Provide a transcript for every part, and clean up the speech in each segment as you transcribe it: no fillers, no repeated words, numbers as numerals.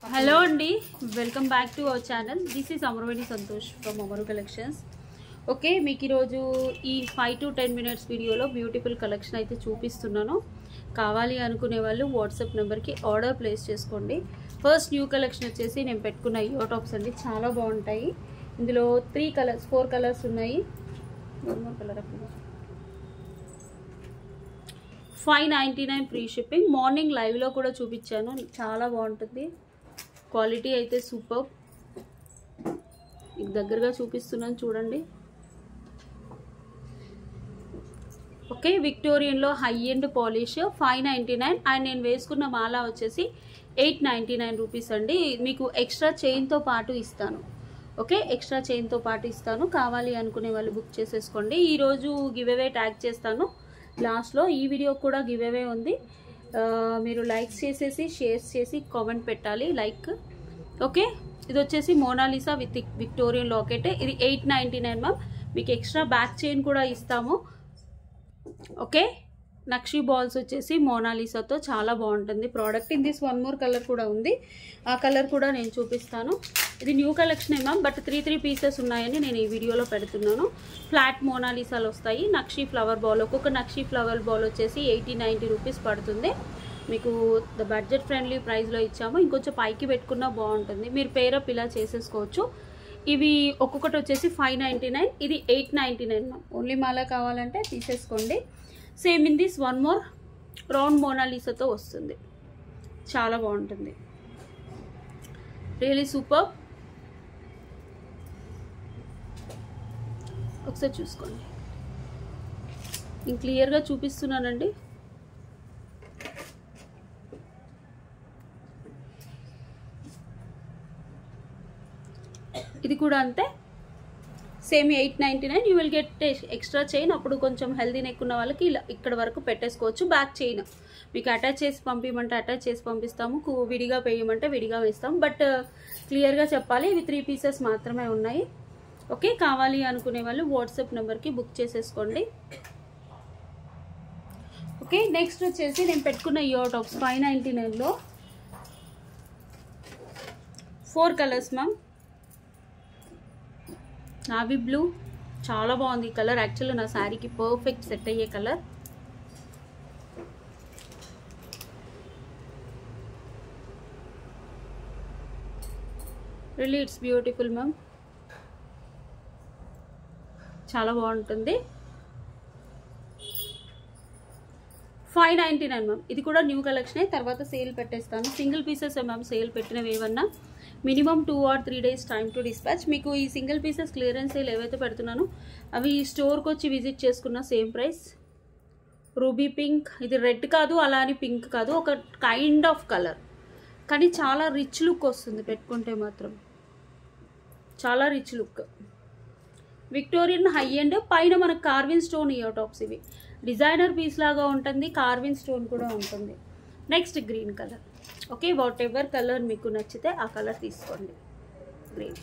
Hello Andy, welcome back to our channel. This is Amravani Santosh from Amaru Collections. Okay, మీకు ఈరోజు ఈ 5 to 10 minutes వీడియోలో beautiful collection అయితే చూపిస్తున్నాను. కావాలి అనుకునే వాళ్ళు వాట్సాప్ నెంబర్కి ఆర్డర్ ప్లేస్ చేసుకోండి. ఫస్ట్ న్యూ కలెక్షన్ వచ్చేసి నేను పెట్టుకున్న ఇయర్ టాప్స్ అండి, చాలా బాగుంటాయి. ఇందులో 4 కలర్స్ ఉన్నాయి. Colour 599 free shipping. మార్నింగ్ లైవ్లో కూడా చూపించాను, చాలా బాగుంటుంది. క్వాలిటీ అయితే సూపర్. మీకు దగ్గరగా చూపిస్తున్నాను చూడండి. ఓకే, విక్టోరియన్లో హై ఎండ్ పాలిష్ 599 అండ్ నేను వేసుకున్న మాల వచ్చేసి 899 రూపీస్ అండి. మీకు ఎక్స్ట్రా చైన్తో పాటు ఇస్తాను. ఓకే, ఎక్స్ట్రా చైన్తో పాటు ఇస్తాను. కావాలి అనుకునే వాళ్ళు బుక్ చేసేసుకోండి. ఈరోజు గివ్ అవే ట్యాగ్ చేస్తాను లాస్ట్లో. ఈ వీడియో కూడా గివ్ అవే ఉంది. మీరు లైక్స్ చేసేసి షేర్స్ చేసి కామెంట్ పెట్టాలి లైక్. ఓకే, ఇది వచ్చేసి మోనాలిసా విత్ విక్టోరియన్ లాకెట్. ఇది 899 మ్యామ్. మీకు ఎక్స్ట్రా బ్యాక్ చైన్ కూడా ఇస్తాము. ఓకే, నక్షి బాల్స్ వచ్చేసి మోనాలిసాతో చాలా బాగుంటుంది product. In this one more colour కూడా ఉంది, ఆ కలర్ కూడా నేను చూపిస్తాను. ఇది new collection ma'am, but 3 pieces ఉన్నాయని నేను ఈ వీడియోలో పెడుతున్నాను. ఫ్లాట్ మోనాలిసాలు వస్తాయి. నక్షి ఫ్లవర్ బాల్, ఒక్కొక్క నక్షి ఫ్లవర్ బాల్ వచ్చేసి 80-90 రూపీస్ పడుతుంది. మీకు బడ్జెట్ ఫ్రెండ్లీ ప్రైస్లో ఇచ్చాము. ఇంకొంచెం పైకి పెట్టుకున్నా బాగుంటుంది. మీరు పేరప్ ఇలా చేసేసుకోవచ్చు. ఇవి ఒక్కొక్కటి వచ్చేసి 599, ఇది 899 మ్యామ్. ఓన్లీ మాల కావాలంటే తీసేసుకోండి. Same in this one more round మోనాలిసాతో వస్తుంది, చాలా బాగుంటుంది. Really super. ఒకసారి చూసుకోండి, నేను క్లియర్గా చూపిస్తున్నానండి. ఇది కూడా అంతే, same 899. You will get extra chain. అప్పుడు కొంచెం హెల్దీ నెక్ ఉన్న వాళ్ళకి ఇలా ఇక్కడ వరకు పెట్టేసుకోవచ్చు. బ్యాక్ చైన్ మీకు అటాచ్ చేసి పంపించమంటే అటాచ్ చేసి పంపిస్తాము, విడిగా వేయమంటే విడిగా వేస్తాము. బట్ క్లియర్గా చెప్పాలి, ఇవి 3 పీసెస్ మాత్రమే ఉన్నాయి. ఓకే, కావాలి అనుకునే వాళ్ళు వాట్సాప్ నెంబర్కి బుక్ చేసేసుకోండి. ఓకే, నెక్స్ట్ వచ్చేసి నేను పెట్టుకున్న ఇయర్ టాప్స్ 599లో 4 కలర్స్ మ్యామ్. నావీ బ్లూ చాలా బాగుంది ఈ కలర్. యాక్చువల్గా నా శారీకి పర్ఫెక్ట్ సెట్ అయ్యే colour. Really it's beautiful ma'am, చాలా బాగుంటుంది. 599 మ్యామ్. ఇది కూడా న్యూ కలెక్షనే, తర్వాత సేల్ పెట్టేస్తాను. సింగిల్ పీసెస్ మ్యామ్ సేల్ పెట్టినవి ఏమన్నా. Minimum 2 or 3 days time to dispatch. మీకు ఈ సింగిల్ పీసెస్ క్లియరెన్స్ సేల్ ఏవైతే పెడుతున్నానో అవి స్టోర్కి వచ్చి విజిట్ చేసుకున్న సేమ్ ప్రైస్. రూబీ పింక్, ఇది రెడ్ కాదు అలా అని పింక్ కాదు, ఒక కైండ్ ఆఫ్ కలర్, కానీ చాలా రిచ్ లుక్ వస్తుంది పెట్టుకుంటే మాత్రం, చాలా rich look. Victorian high end, పైన మనకు కార్విన్ స్టోన్ ఇయర్ టాప్స్. ఇవి డిజైనర్ పీస్ లాగా ఉంటుంది, కార్విన్ స్టోన్ కూడా ఉంటుంది. Next green colour. Okay, what ever colour మీకు నచ్చితే ఆ కలర్ తీసుకోండి. గ్రీన్,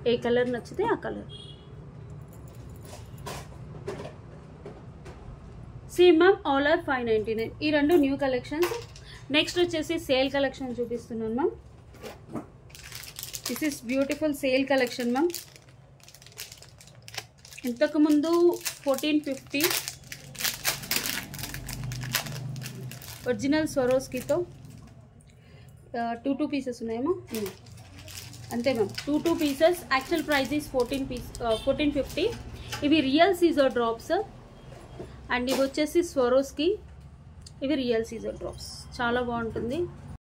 ఏ కలర్ నచ్చితే ఆ colour. Same ma'am, all are 599. ఈ రెండు న్యూ కలెక్షన్స్. నెక్స్ట్ వచ్చేసి సేల్ కలెక్షన్ చూపిస్తున్నాను ma'am. This is beautiful sale collection ma'am. ఇంతకుముందు 1450 ఒరిజినల్ స్వరోస్కితో 2 పీసెస్ ఉన్నాయేమో అంతే ma'am. 2 pieces. Actual price is 1450. ఇవి రియల్ సీజర్ డ్రాప్స్ అండ్ ఇవి వచ్చేసి స్వరోస్కి. ఇవి రియల్ సీజర్ డ్రాప్స్, చాలా బాగుంటుంది.